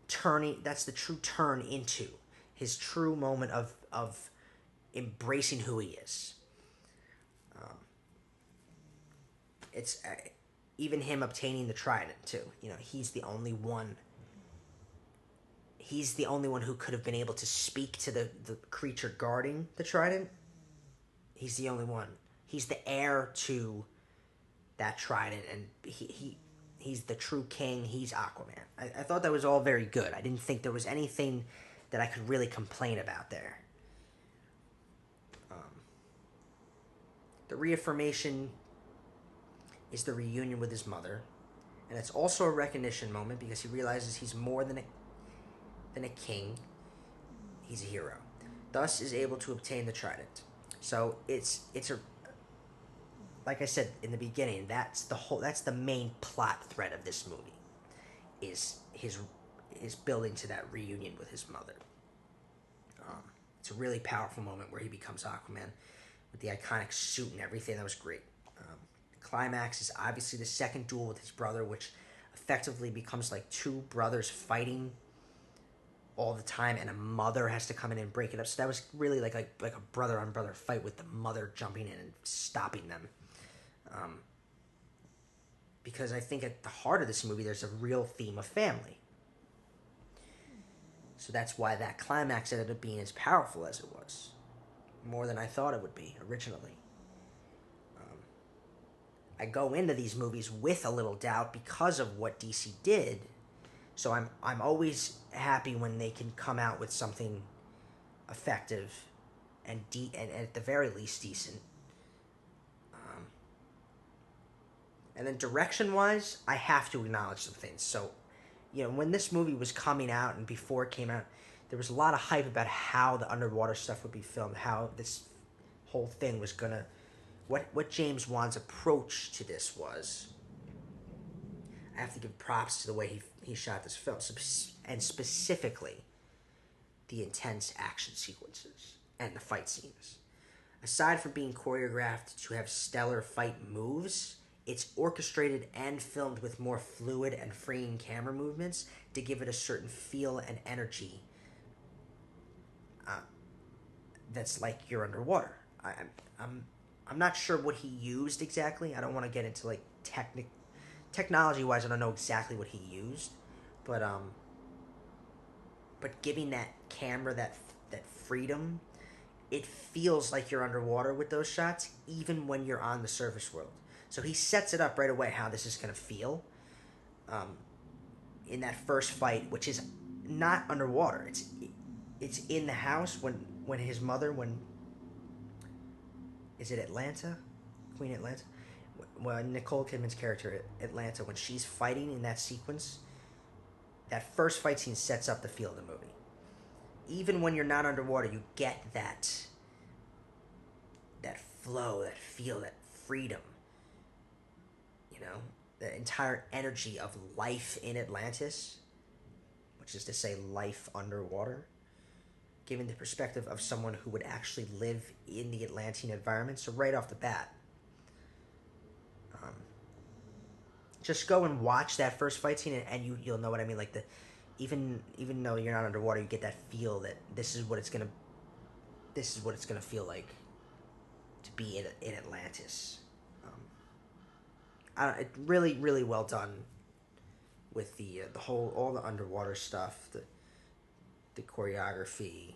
turn into his true moment of embracing who he is. It's even him obtaining the trident too. You know, he's the only one who could have been able to speak to the creature guarding the trident. He's the only one. He's the heir to that trident, and he's the true king. He's Aquaman. I thought that was all very good. I didn't think there was anything that I could really complain about there. The reaffirmation is the reunion with his mother, and it's also a recognition moment because he realizes he's more than a king. He's a hero. Thus is able to obtain the trident. So it's like I said in the beginning, that's the main plot thread of this movie, is his building to that reunion with his mother. It's a really powerful moment where he becomes Aquaman with the iconic suit and everything. That was great. The climax is obviously the second duel with his brother, which effectively becomes like two brothers fighting all the time, and a mother has to come in and break it up. So that was really like a brother on brother fight with the mother jumping in and stopping them. Because I think at the heart of this movie, there's a real theme of family. So that's why that climax ended up being as powerful as it was. More than I thought it would be originally. I go into these movies with a little doubt because of what DC did. So I'm always happy when they can come out with something effective and at the very least decent. And then direction-wise, I have to acknowledge some things. So, when this movie was coming out and before it came out, there was a lot of hype about how the underwater stuff would be filmed, how this whole thing was gonna, what James Wan's approach to this was. I have to give props to the way he shot this film, and specifically the intense action sequences and the fight scenes. Aside from being choreographed to have stellar fight moves, it's orchestrated and filmed with more fluid and freeing camera movements to give it a certain feel and energy that's like you're underwater. I'm not sure what he used exactly. I don't want to get into like technology wise. I don't know exactly what he used, but giving that camera that freedom, it feels like you're underwater with those shots, even when you're on the surface world. So he sets it up right away how this is going to feel in that first fight, which is not underwater. It's in the house when his mother, is it Atlanta? Queen Atlanta? When Nicole Kidman's character, Atlanta, when she's fighting in that sequence, that first fight scene sets up the feel of the movie. Even when you're not underwater, you get that flow, that feel, that freedom. The entire energy of life in Atlantis, which is to say life underwater, given the perspective of someone who would actually live in the Atlantean environment. So right off the bat, just go and watch that first fight scene, and you'll know what I mean. Like even though you're not underwater, you get that feel that this is what it's gonna feel like to be in Atlantis. It really, really well done with the all the underwater stuff, the choreography.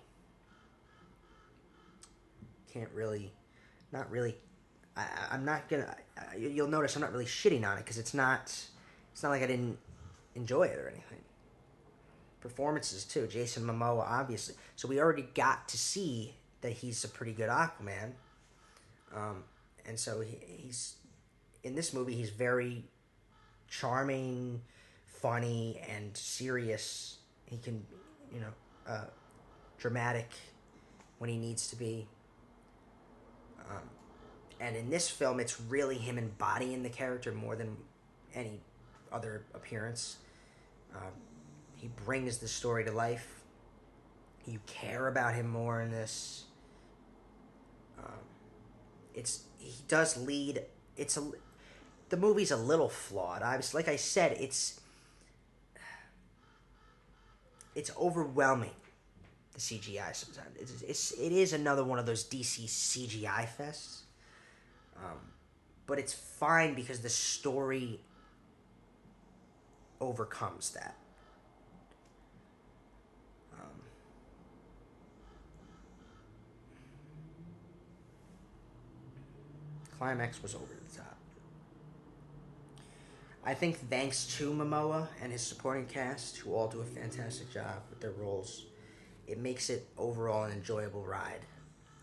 Not really. I'm not gonna. You'll notice I'm not really shitting on it because it's not like I didn't enjoy it or anything. Performances too, Jason Momoa obviously. So we already got to see that he's a pretty good Aquaman, and so he's. In this movie, he's very charming, funny, and serious. He can, dramatic when he needs to be. And in this film, it's really him embodying the character more than any other appearance. He brings the story to life. You care about him more in this. He does lead. The movie's a little flawed. Like I said, it's overwhelming. The CGI sometimes it is another one of those DC CGI fests, but it's fine because the story overcomes that. Climax was over the top. I think thanks to Momoa and his supporting cast, who all do a fantastic job with their roles, it makes it overall an enjoyable ride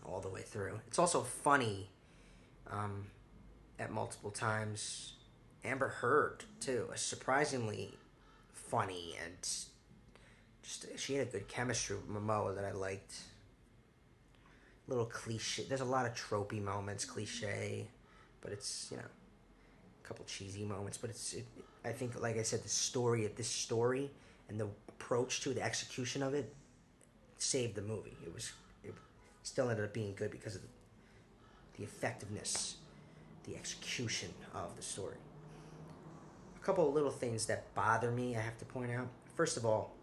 all the way through. It's also funny at multiple times. Amber Heard, too, surprisingly funny, and just she had a good chemistry with Momoa that I liked. Little cliche. There's a lot of tropey moments, cliche, but it's, a couple cheesy moments, but I think, like I said, the story and the approach to the execution of it saved the movie. It still ended up being good because of the effectiveness, the execution of the story. A couple of little things that bother me, I have to point out. First of all,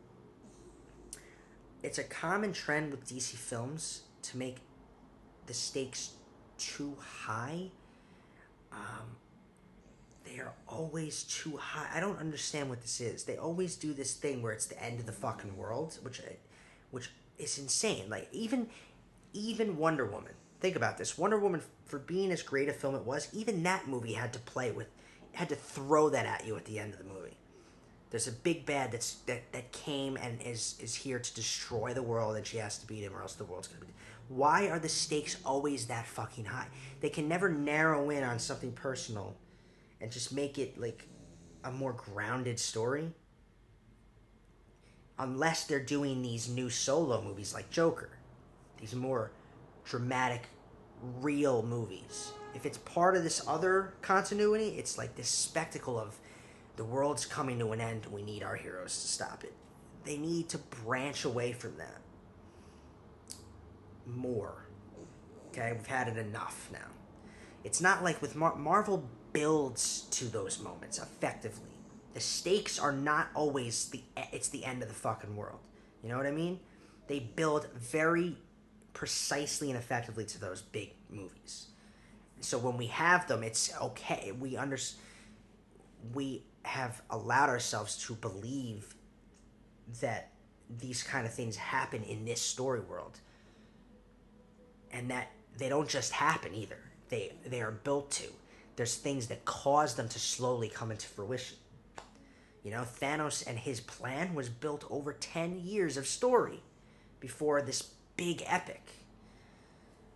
it's a common trend with DC films to make the stakes too high. They are always too high. I don't understand what this is. They always do this thing where it's the end of the fucking world, which is insane. Like even Wonder Woman. Think about this. Wonder Woman, for being as great a film it was, even that movie had to throw that at you at the end of the movie. There's a big bad that came and is here to destroy the world, and she has to beat him, or else the world's gonna be. Why are the stakes always that fucking high? They can never narrow in on something personal and just make it like a more grounded story. Unless they're doing these new solo movies like Joker. These more dramatic, real movies. If it's part of this other continuity, it's like this spectacle of the world's coming to an end and we need our heroes to stop it. They need to branch away from that more. Okay, we've had it enough now. It's not like with Marvel builds to those moments effectively. The stakes are not always it's the end of the fucking world. You know what I mean? They build very precisely and effectively to those big movies. So when we have them, it's okay. We have allowed ourselves to believe that these kind of things happen in this story world. And that they don't just happen either. They are built to. There's things that cause them to slowly come into fruition. Thanos and his plan was built over 10 years of story before this big epic.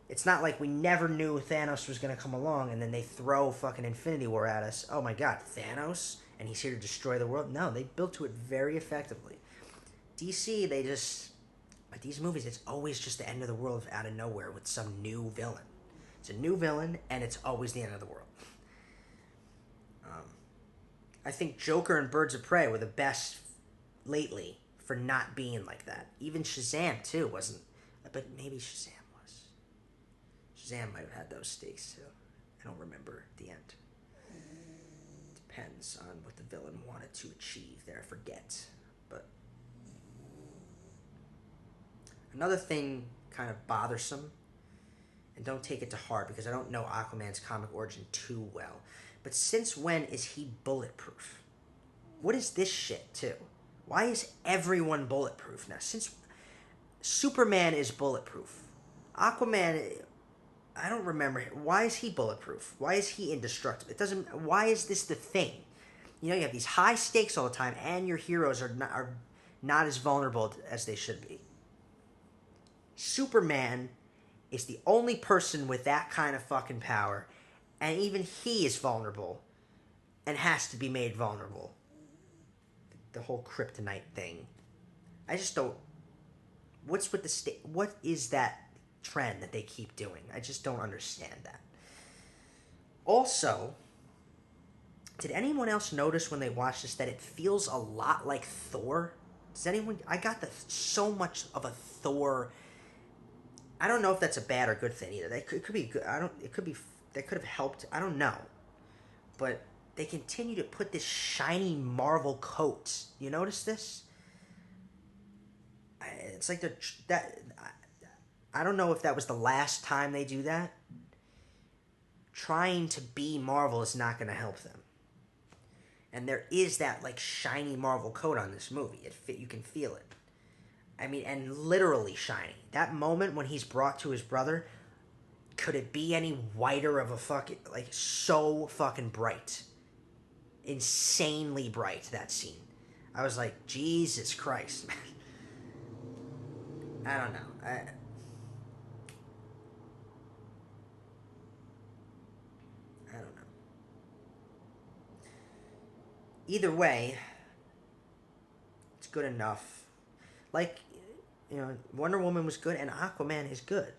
It's not like we never knew Thanos was going to come along and then they throw fucking Infinity War at us. Oh my god, Thanos? And he's here to destroy the world? No, they built to it very effectively. DC, with these movies, it's always just the end of the world out of nowhere with some new villain. It's a new villain, and it's always the end of the world. I think Joker and Birds of Prey were the best lately for not being like that. Even Shazam, too, wasn't. But maybe Shazam was. Shazam might have had those stakes, too. I don't remember the end. Depends on what the villain wanted to achieve there. I forget. But another thing kind of bothersome, and don't take it to heart because I don't know Aquaman's comic origin too well, but since when is he bulletproof? What is this shit, too? Why is everyone bulletproof now? Since Superman is bulletproof, Aquaman, I don't remember. Why is he bulletproof? Why is he indestructible? Why is this the thing? You have these high stakes all the time, and your heroes are not as vulnerable as they should be. Superman is the only person with that kind of fucking power, and even he is vulnerable and has to be made vulnerable. The whole kryptonite thing. I just don't. What's with what is that trend that they keep doing? I just don't understand that. Also, did anyone else notice when they watched this that it feels a lot like Thor? Does anyone? I got so much of a Thor. I don't know if that's a bad or good thing either. It could be good. It could be. That could have helped. I don't know, but they continue to put this shiny Marvel coat. You notice this? It's like I don't know if that was the last time they do that. Trying to be Marvel is not going to help them. And there is that like shiny Marvel coat on this movie. You can feel it. I mean, and literally shiny. That moment when he's brought to his brother, could it be any whiter of a fucking, like, so fucking bright. Insanely bright, that scene. I was like, Jesus Christ, man. I don't know. I don't know. Either way, it's good enough. Like, Wonder Woman was good and Aquaman is good,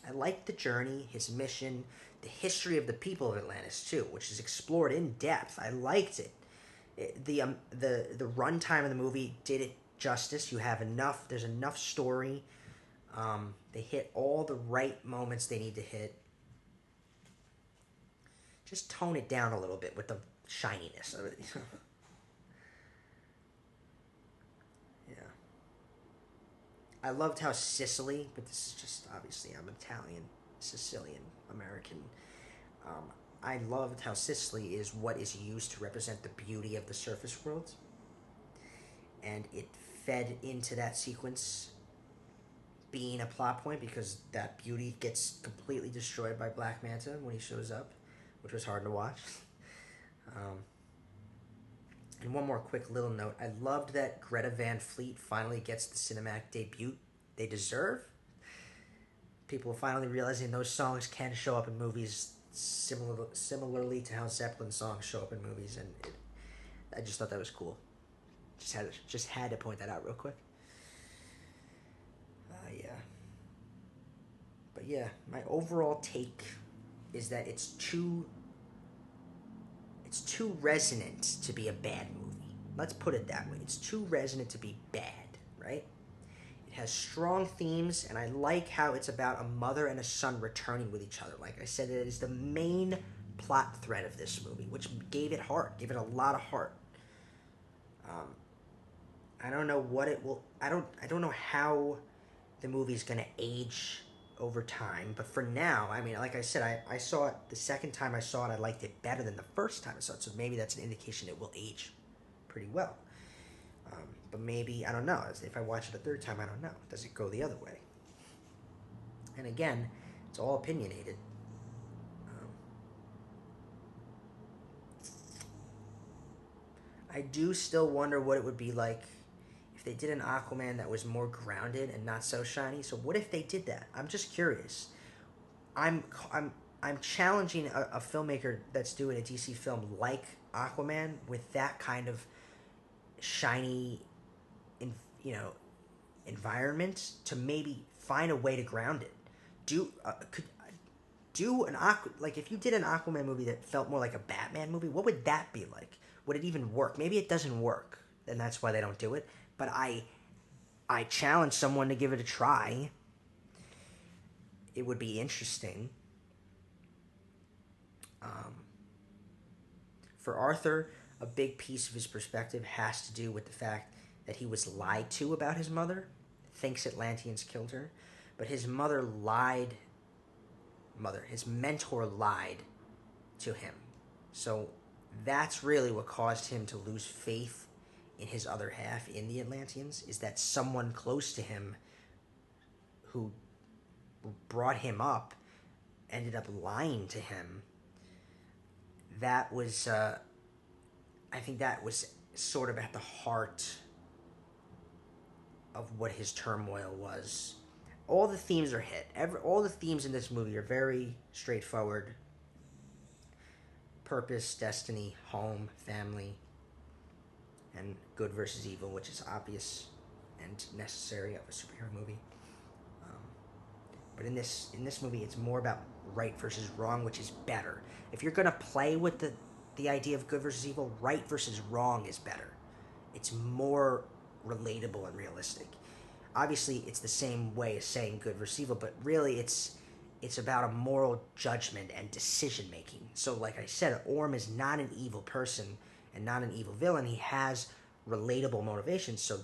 I liked the journey, his mission, the history of the people of Atlantis too, which is explored in depth. I liked it. The runtime of the movie did it justice. You have enough. There's enough story. They hit all the right moments they need to hit. Just tone it down a little bit with the shininess of it. Yeah. I loved how Sicily, but this is just obviously I'm Italian, Sicilian, American. I loved how Sicily is what is used to represent the beauty of the surface world, and it fed into that sequence being a plot point because that beauty gets completely destroyed by Black Manta when he shows up, which was hard to watch. Um, and one more quick little note. I loved that Greta Van Fleet finally gets the cinematic debut they deserve. People finally realizing those songs can show up in movies similarly to how Zeppelin songs show up in movies, and I just thought that was cool. Just had to point that out real quick. Yeah. But yeah, my overall take is that it's too resonant to be a bad movie. Let's put it that way. It's too resonant to be bad, right? It has strong themes, and I like how it's about a mother and a son returning with each other. Like I said, it is the main plot thread of this movie, which gave it heart, gave it a lot of heart. I don't know what it will. I don't know how the movie's gonna age over time, but for now, I mean, like I said, I saw it the second time I saw it. I liked it better than the first time I saw it, so maybe that's an indication it will age pretty well. But maybe, I don't know. If I watch it a third time, I don't know. Does it go the other way? And again, it's all opinionated. I do still wonder what it would be like if they did an Aquaman that was more grounded and not so shiny. So what if they did that? I'm just curious. I'm I'm I'm challenging a filmmaker that's doing a DC film like Aquaman with that kind of shiny, in, you know, environment to maybe find a way to ground it. Could do an Aqua like if you did an Aquaman movie that felt more like a Batman movie, what would that be like? Would it even work? Maybe it doesn't work, and that's why they don't do it. But I challenge someone to give it a try. It would be interesting. For Arthur, a big piece of his perspective has to do with the fact that he was lied to about his mother, thinks Atlanteans killed her, but his his mentor lied to him. So that's really what caused him to lose faith in his other half, in the Atlanteans, is that someone close to him who brought him up ended up lying to him. That was, I think that was sort of at the heart of what his turmoil was. All the themes are hit. All the themes in this movie are very straightforward. Purpose, destiny, home, family, and good versus evil, which is obvious and necessary of a superhero movie. But in this movie, it's more about right versus wrong, which is better. If you're gonna play with the idea of good versus evil, right versus wrong is better. It's more relatable and realistic. Obviously, it's the same way as saying good versus evil, but really, it's about a moral judgment and decision making. So, like I said, Orm is not an evil person and not an evil villain. He has relatable motivations, so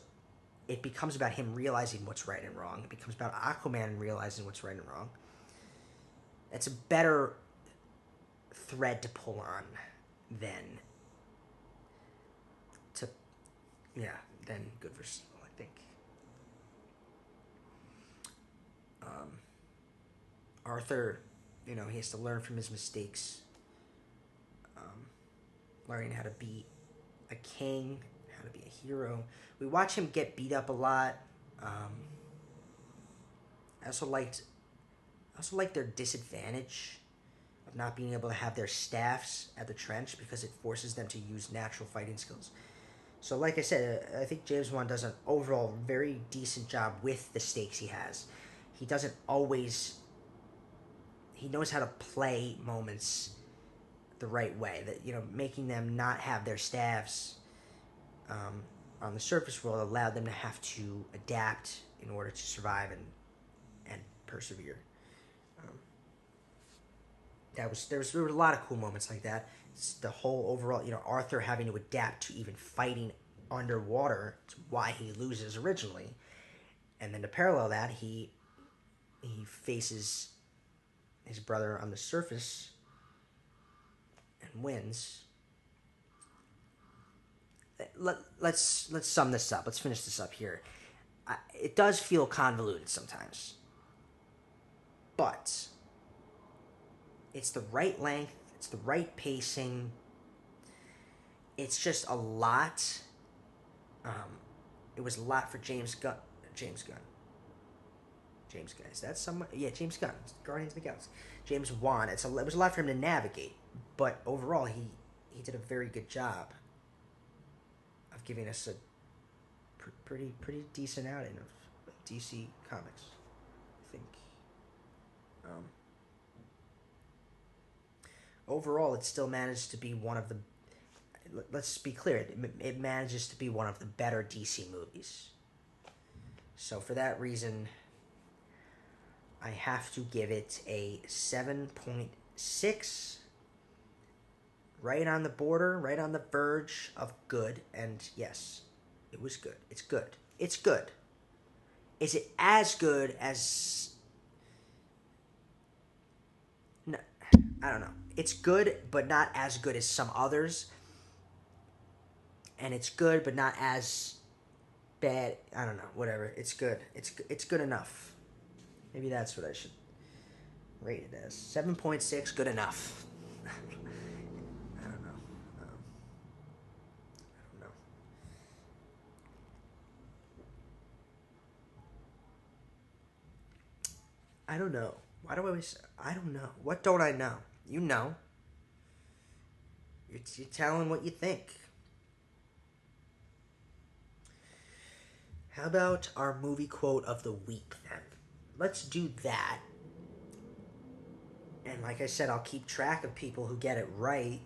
it becomes about him realizing what's right and wrong. It becomes about Aquaman realizing what's right and wrong. It's a better thread to pull on than than good versus evil, I think. Arthur, he has to learn from his mistakes, learning how to be a king, how to be a hero. We watch him get beat up a lot. I also liked their disadvantage of not being able to have their staffs at the trench because it forces them to use natural fighting skills. So, like I said, I think James Wan does an overall very decent job with the stakes he has. He doesn't always he knows how to play moments the right way. That, you know, making them not have their staves on the surface world allowed them to have to adapt in order to survive and persevere. There were a lot of cool moments like that. It's the whole overall, you know, Arthur having to adapt to even fighting underwater to why he loses originally, and then to parallel that, he faces his brother on the surface and wins. Let's sum this up. Let's finish this up here. It does feel convoluted sometimes, but it's the right length. It's the right pacing. It's just a lot. It was a lot for James Gunn. James Gunn. Is that someone? Yeah, James Gunn. Guardians of the Galaxy. James Wan. It was a lot for him to navigate, but overall, he did a very good job of giving us a pretty decent outing of DC Comics, I think. Overall, it still managed to be one of the. Let's be clear. It manages to be one of the better DC movies. So for that reason, I have to give it a 7.6. Right on the border, right on the verge of good. And yes, it was good. It's good. It's good. Is it as good as... No, I don't know. It's good, but not as good as some others. And it's good, but not as bad. I don't know. Whatever. It's good. It's good enough. Maybe that's what I should rate it as. 7.6, good enough. I don't know. I don't know. Why do I always... I don't know. What don't I know? You know. You're telling what you think. How about our movie quote of the week, then? Let's do that. And like I said, I'll keep track of people who get it right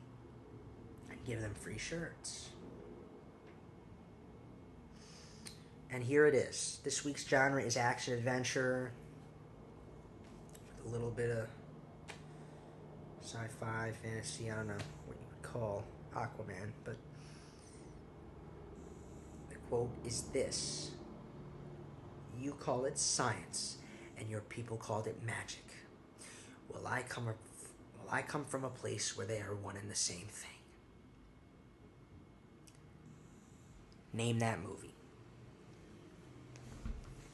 and give them free shirts. And here it is. This week's genre is action-adventure with a little bit of sci-fi, fantasy, I don't know what you would call Aquaman, but the quote is this: "You call it science, and your people called it magic. Well, I come from a place where they are one and the same thing." Name that movie.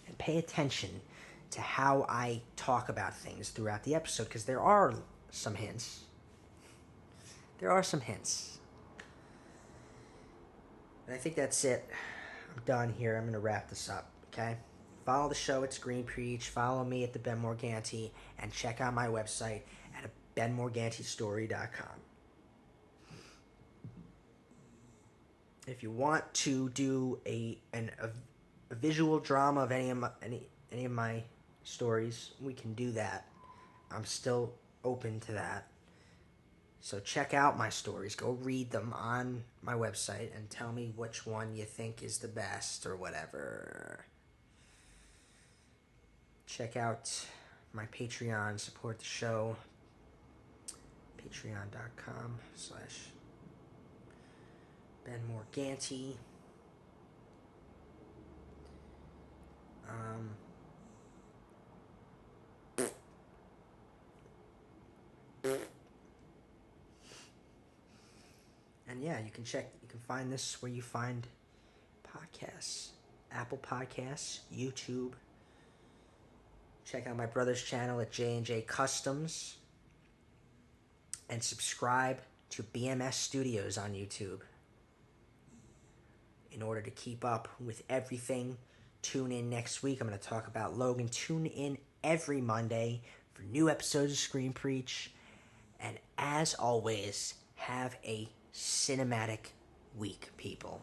And pay attention to how I talk about things throughout the episode, because there are some hints. And I think that's it. I'm done here. I'm going to wrap this up, okay? Follow the show at Screen Preach. Follow me at the Ben Morganti. And check out my website at benmorgantistory.com. If you want to do a visual drama of any of my stories, we can do that. I'm still open to that. So check out my stories. Go read them on my website and tell me which one you think is the best or whatever. Check out my Patreon. Support the show. Patreon.com/Ben Morganti. And yeah, you can find this where you find podcasts. Apple Podcasts, YouTube. Check out my brother's channel at J&J Customs. And subscribe to BMS Studios on YouTube. In order to keep up with everything, tune in next week. I'm going to talk about Logan. Tune in every Monday for new episodes of Screen Preach. And as always, have a cinematic week, people.